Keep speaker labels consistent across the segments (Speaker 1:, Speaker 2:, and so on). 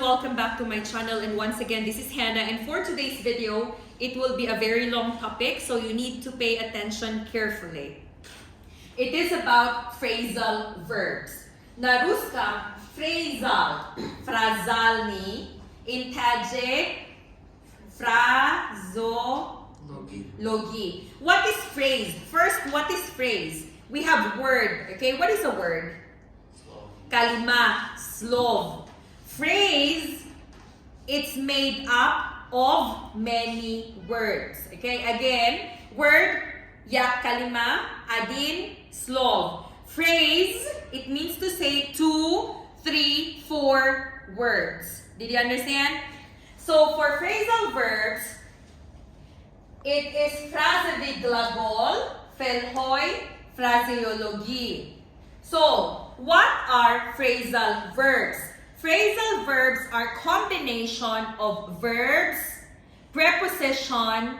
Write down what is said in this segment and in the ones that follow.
Speaker 1: welcome back to my channel, and once again this is Hannah, and for today's video it will be a very long topic, so you need to pay attention carefully. It is about phrasal verbs. Na ruska phrasal, frazalni, intaje frazology. What is phrase? First, what is phrase? We have word, okay? What is a word? Kalima, slov. Phrase, it's made up of many words. Okay, again, word, yak kalima, adin, slov. Phrase, it means to say 2, 3, 4 words. Did you understand? So for phrasal verbs, it is Frazovые глагол-феълҳои, фразеологӣ. So, what are phrasal verbs? Phrasal verbs are combination of verbs, preposition,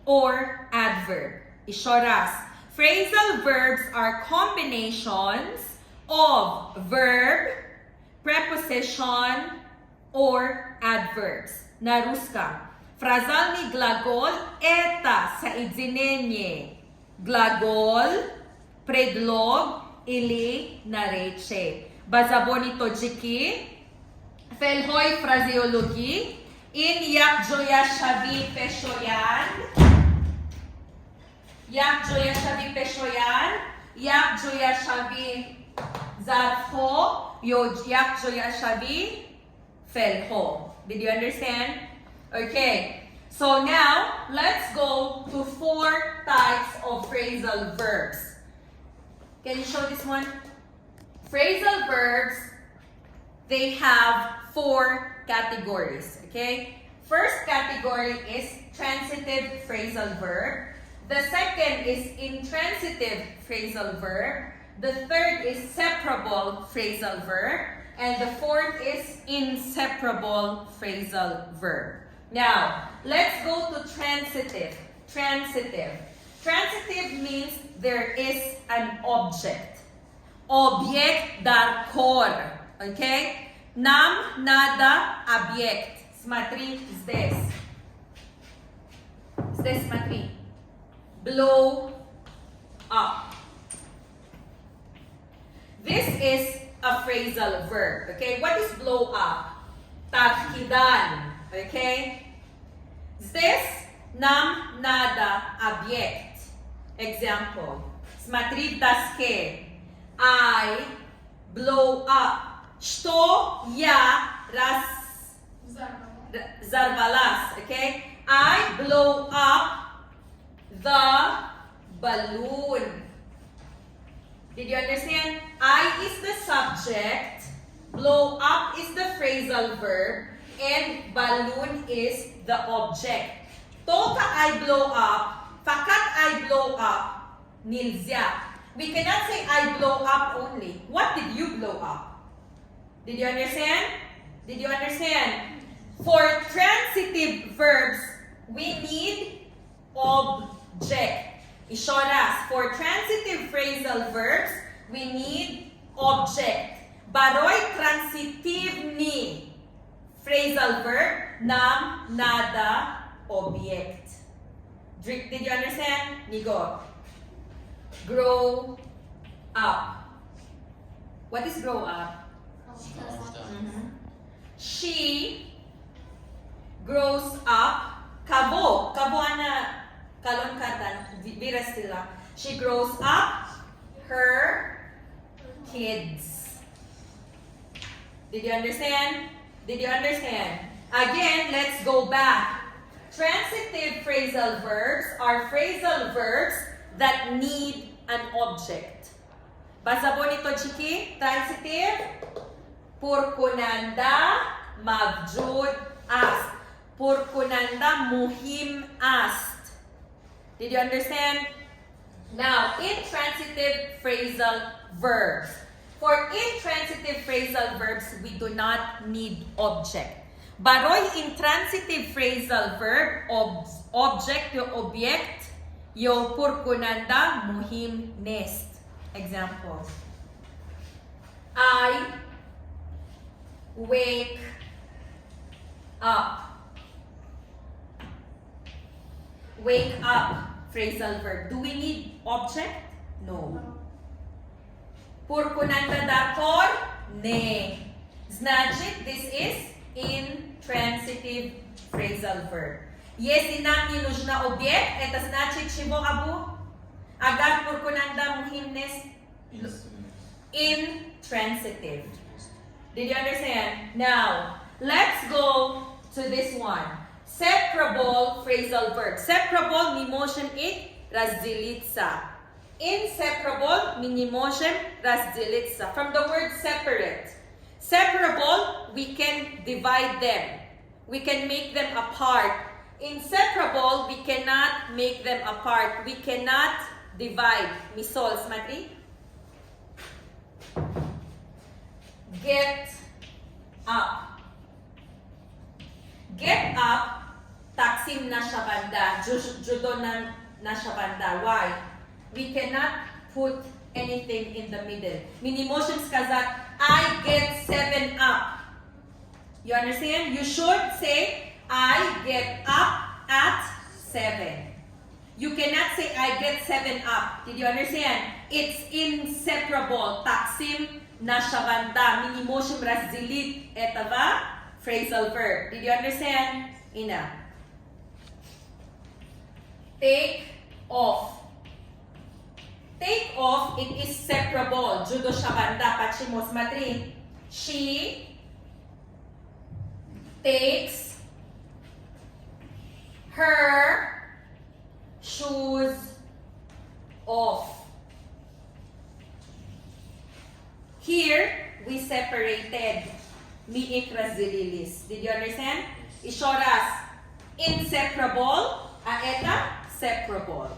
Speaker 1: or adverb. Ishoras. Phrasal verbs are combinations of verb, preposition, or adverbs. Наруска. Фразальный глагол – это соединение глагол, предлог или наречие. Базабони тоджики, феълҳои фразеологӣ, ин як ҷояшавӣ пешоянд, як ҷояшавӣ зарфҳо ё як ҷояшавӣ феълҳо. Did you understand? Okay. So now, let's go to 4 types of phrasal verbs. Can you show this one? Phrasal verbs, they have 4 categories, okay? First category is transitive phrasal verb. The second is intransitive phrasal verb. The third is separable phrasal verb. And the fourth is inseparable phrasal verb. Now, let's go to transitive. Transitive. Transitive means there is an object. Object dar kor. Okay? Нам надо объект. Смотри здесь. Здесь смотри. Blow up. This is a phrasal verb. Okay? What is blow up? Tafkidan. Okay? Здесь нам надо объект. Example. Смотри в доске. I blow up. Что я взорвалась. Okay? I blow up the balloon. Did you understand? I is the subject, blow up is the phrasal verb, and balloon is the object. Только I blow up, fakat I blow up, nilzya. We cannot say I blow up only. What did you blow up? Did you understand? Did you understand? For transitive verbs, we need object. Ishoras. For transitive phrasal verbs, we need object. Baroy transitivni phrasal verb, nam, nada, object. Did you understand? Nigo. Grow up. What is grow up? She grows up. Kabo. Kabo ana kalon katan. Virastila. She grows up her kids. Did you understand? Did you understand? Again, let's go back. Transitive phrasal verbs are phrasal verbs that need an object. Basa po nito, Chiki? Transitive. Purkunanda mavjud ast. Purkunanda muhim ast. Did you understand? Now, intransitive phrasal verbs. For intransitive phrasal verbs, we do not need object. Baroy intransitive phrasal verb, object yo object, yo purkunanda muhim nest. Examples. I wake up. Wake up, phrasal verb. Do we need object? No. Purkunandadakor, ne. Значит, this is intransitive phrasal verb. Если нам не нужна объект, это значит чего, Абу? Агар пуркунанда мухимнес intransitive. Did you understand? Now, let's go to this one. Separable phrasal verb. Separable, мы можем их разделиться. Inseparable, мы не можем разделиться. From the word separate. Separable, we can divide them. We can make them apart. Inseparable, we cannot make them apart. We cannot divide. Misol, смотри. Get up. Get up, taksim na siya banda. Judo na siya banda. Why? We cannot put anything in the middle. Minimotion сказать, I get 7 up. You understand? You should say, I get up at 7. You cannot say, I get 7 up. Did you understand? It's inseparable. Taksim na siya banda. Minimotion разделить этого phrasal verb. Did you understand? Ina. Take off. Take off, it is separable. Judo siya banda. Pachimo, смотри. She takes her shoes off. Here, we separated. Mi razililis. Did you understand? Ishoras. Inseparable. Eta, separable.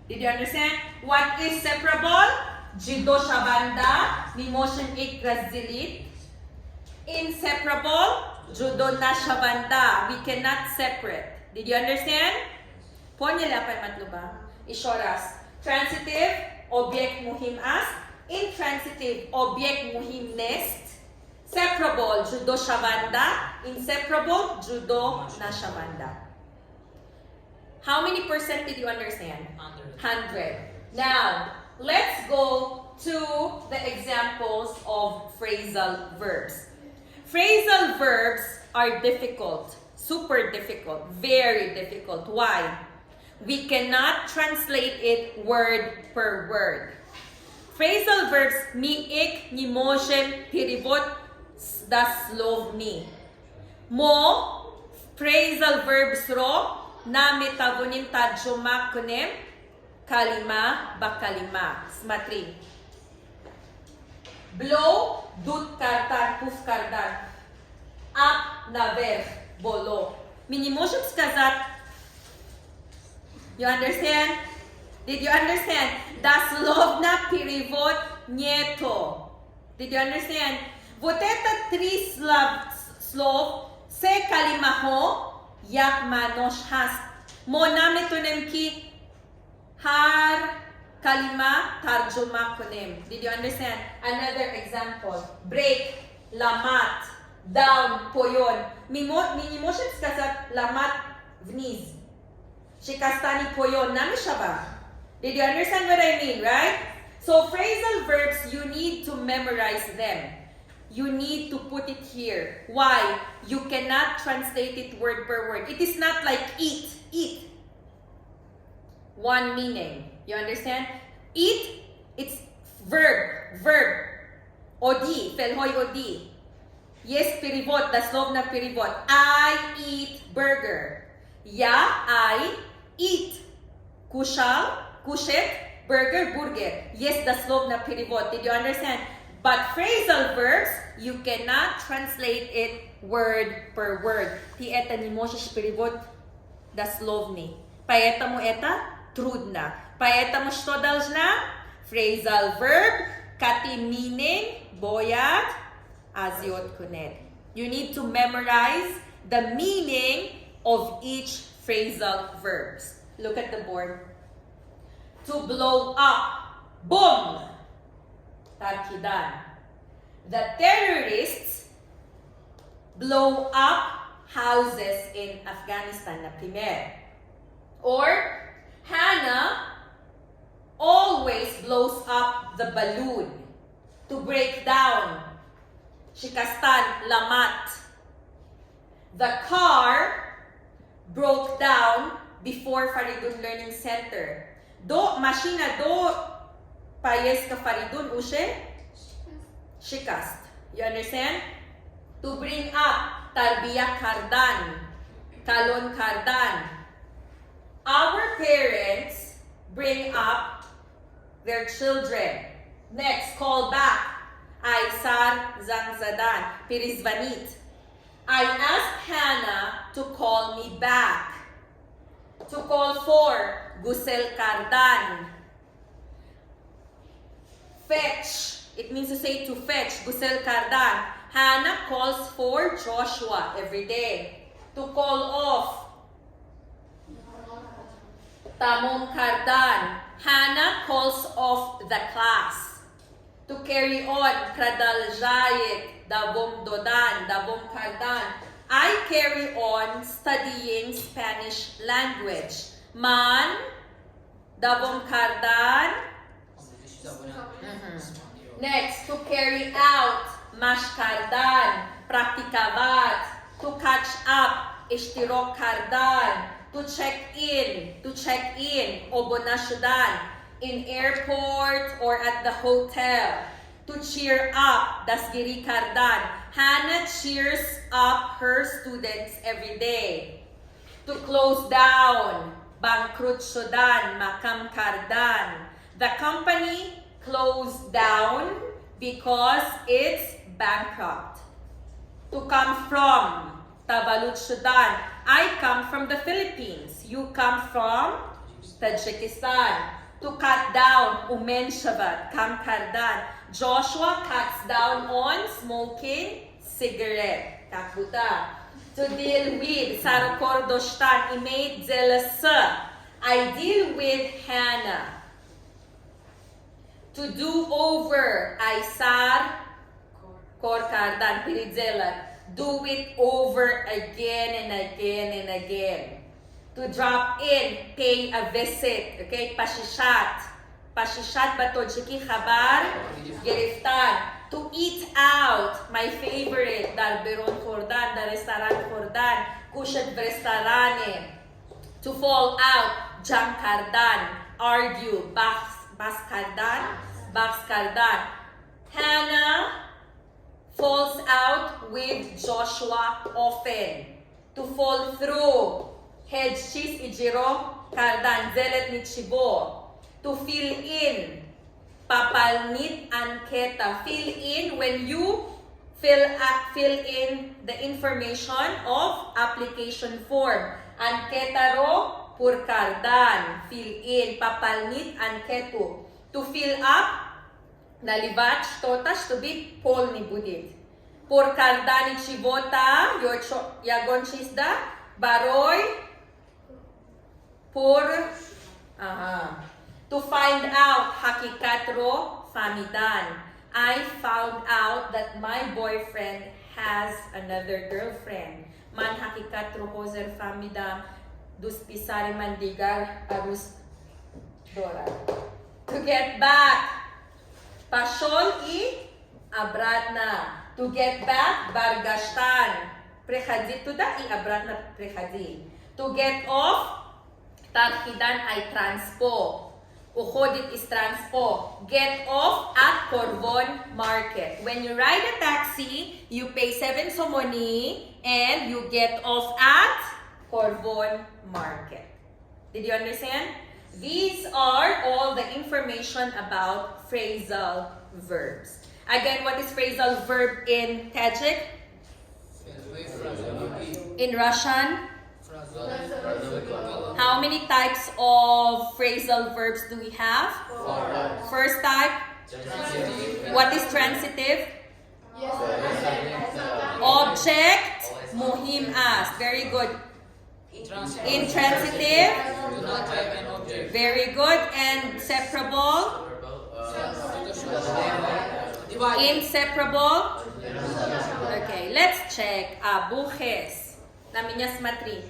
Speaker 1: Did you understand? What is separable? Jido siya banda. Mi motion razdilit. Inseparable. Judo na siya banda. We cannot separate. Did you understand? Ponyala pa matluba. Ishoras. Transitive, object muhim as. Intransitive, object muhim nest. Separable, judo siya banda. Inseparable, judo na siya banda. How many percent did you understand? 100. Now, let's go to the examples of phrasal verbs. Phrasal verbs are difficult, super difficult, very difficult. Why? We cannot translate it word per word. Phrasal verbs ми их не можем перевод дословный. Мо phrasal verbs ро нами тавоним таджума конем калима бакалима. Смотри. Blow, дут кардар, пуф кардар. Up, наверх, боло. Мы не можем сказать. You understand? Did you understand? Дословно перевод нету. Did you understand? Вот это 3 слов се калимахо як манош хаст. Мо наметунем ки har kalima tarjuma kunem. Did you understand? Another example. Break, lamat, down, poyon. Мини можем сказать ламат вниз. Shikastani poyon. Nami siya ba? Did you understand what I mean, right? So phrasal verbs, you need to memorize them. You need to put it here. Why? You cannot translate it word per word. It is not like eat, eat. One meaning. You understand? Eat, it's verb, verb. Odi, феълҳои оди. Есть перевод, дословно перевод. I eat burger. I eat. Кушал, кушет, burger, бургер. Есть дословно перевод. Did you understand? But phrasal verbs, you cannot translate it word per word. Ты это не можешь перевод дословный. Поэтому это трудно. Поэтому что должна? Phrasal verb, kati meaning, boyat, aziot kunet. You need to memorize the meaning of each phrasal verbs. Look at the board. To blow up. Boom! Tarkidan. The terrorists blow up houses in Afghanistan na primer. Or, Hannah always blows up the balloon to break down. Shikastan, lamat. The car broke down before Faridun Learning Center. Do, mashina do payes ka Faridun ushe? Shikast. You understand? To bring up, tarbiya kardan, kalon kardan. Our parents bring up their children. Next, call back. Aysar zangzadan, pirizvanit. I asked Hannah to call me back. To call for, gusel kardan. Fetch. It means to say to fetch, gusel kardan. Hannah calls for Joshua every day. To call off, tamom kardan. Hannah calls off the class. To carry on, pradalzayet, davom dodan, davom kardan. I carry on studying Spanish language. Man, davom kardan. Next, to carry out, mashkardan, praktikavat. To catch up, ishtirok kardan. To check in, obonashudan. In airport or at the hotel. To cheer up, dasgiri kardan. Hannah cheers up her students every day. To close down, bangkrut sudan, makam kardan. The company closed down because it's bankrupt. To come from, tavalut sudan. I come from the Philippines. You come from Tajikistan. To cut down, umenshavat, kam kardan. Joshua cuts down on smoking cigarette. Takbuta. To deal with, sarokordostan, imade zelasa. I deal with Hannah. To do over, aysar, korkardan, piridzelat. Do it over again and again and again. To drop in, pay a visit. Okay, pashishat. Pashishat batod shiki khabar, giriftan. To eat out, my favorite, darberon kordan, dar restaurant kordan, kushat restaurane. To fall out, jam kardan, argue, bas kardan. Hannah falls out with Joshua often. To fall through, hedchis ijiro kardan, zelet nichibo. To fill in, papalnit anketa. Fill in when you fill in the information of application form. Anketaro purkardan. Fill in, papalnit anketu. To fill up, nalibach totash to be pol ni budit. Purkardan chivota, yagon chisda, baroy, To find out, hakikatro famidan. I found out that my boyfriend has another girlfriend. Man hakikatro hoser famida, dus pisari mandigar arus dora. To get back, pashol I abratna. To get back, bargashtan. Prehadzi to da I abratna prehadzi. To get off, tarhidan ay transpo. Uhodit is transpo. Get off at Corbon Market. When you ride a taxi, you pay 7 somoni and you get off at Corbon Market. Did you understand? These are all the information about phrasal verbs. Again, what is phrasal verb in Tajik? In Russian? How many types of phrasal verbs do we have? 4. First type? What is transitive? Object, muhim as. Very good. Intransitive? Very good. And separable? Inseparable? Okay, let's check. Abujes. На меня смотри.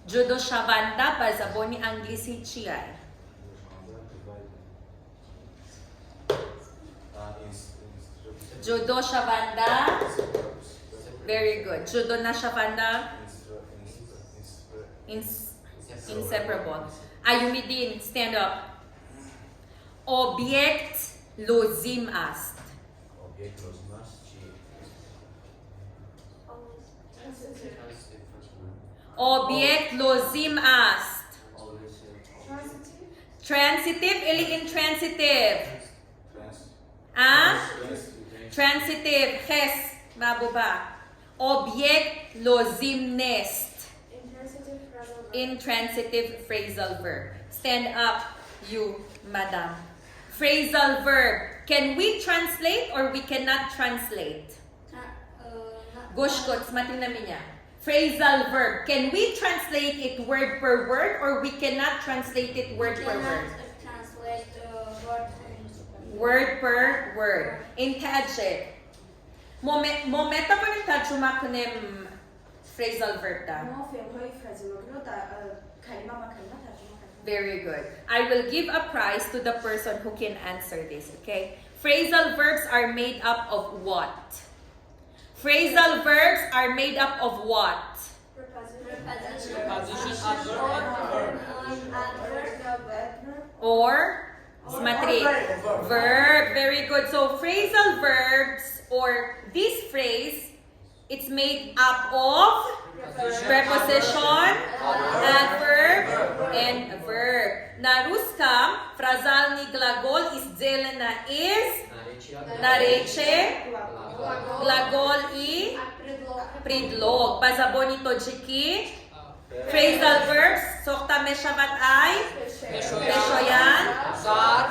Speaker 1: Judo shavanda pa zaboni anglisi chiai. Judo shavanda. Very good. Judo na shavanda. Inseparable. Ayumidin, stand up. Obiect lozim ast. Obiect lozim ast. Transitive ili intransitive? Transitive. Hes. Mabuba. Obiect lozim nest. Intransitive phrasal verb. Stand up, you, madam. Phrasal verb. Can we translate or we cannot translate? Gushkot, smatin namin niya. Phrasal verb. Can we translate it word per word or we cannot translate it word per word? Word per word. Intajit. Momenta mo ng tajuma kunim phrasal verb ta. Very good. I will give a prize to the person who can answer this, okay? Phrasal verbs are made up of what? Phrasal verbs are made up of what? Or smatri. Verb. Very good. So phrasal verbs or this phrase, it's made up of preposition, adverb, and verb. Na ruskam, frazal ni glagol is zelena is narečie, glagol i preдлог. Bazaboni tojiki. Phrasal verbs. Sokta meshavat ay. Meshoyan. Zar.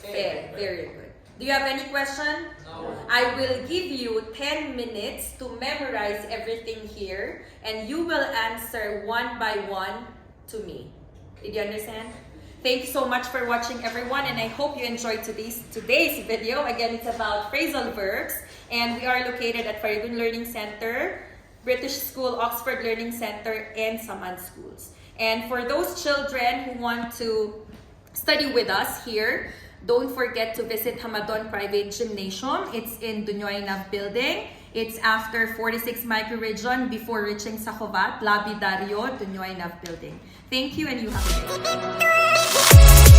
Speaker 1: Fer. Very good. Do you have any question? No. I will give you 10 minutes to memorize everything here. And you will answer one by one to me. Did you understand? Thank you so much for watching, everyone, and I hope you enjoyed today's video. Again, it's about phrasal verbs, and we are located at Farragut Learning Center, British School, Oxford Learning Center, and Saman schools. And for those children who want to study with us here, don't forget to visit Hamadon Private Gymnasium. It's in Dunoy Nav building. It's after 46 microregion before reaching Sakhovat, Labidario, Dunoy Nav building. Thank you, and you have a great day.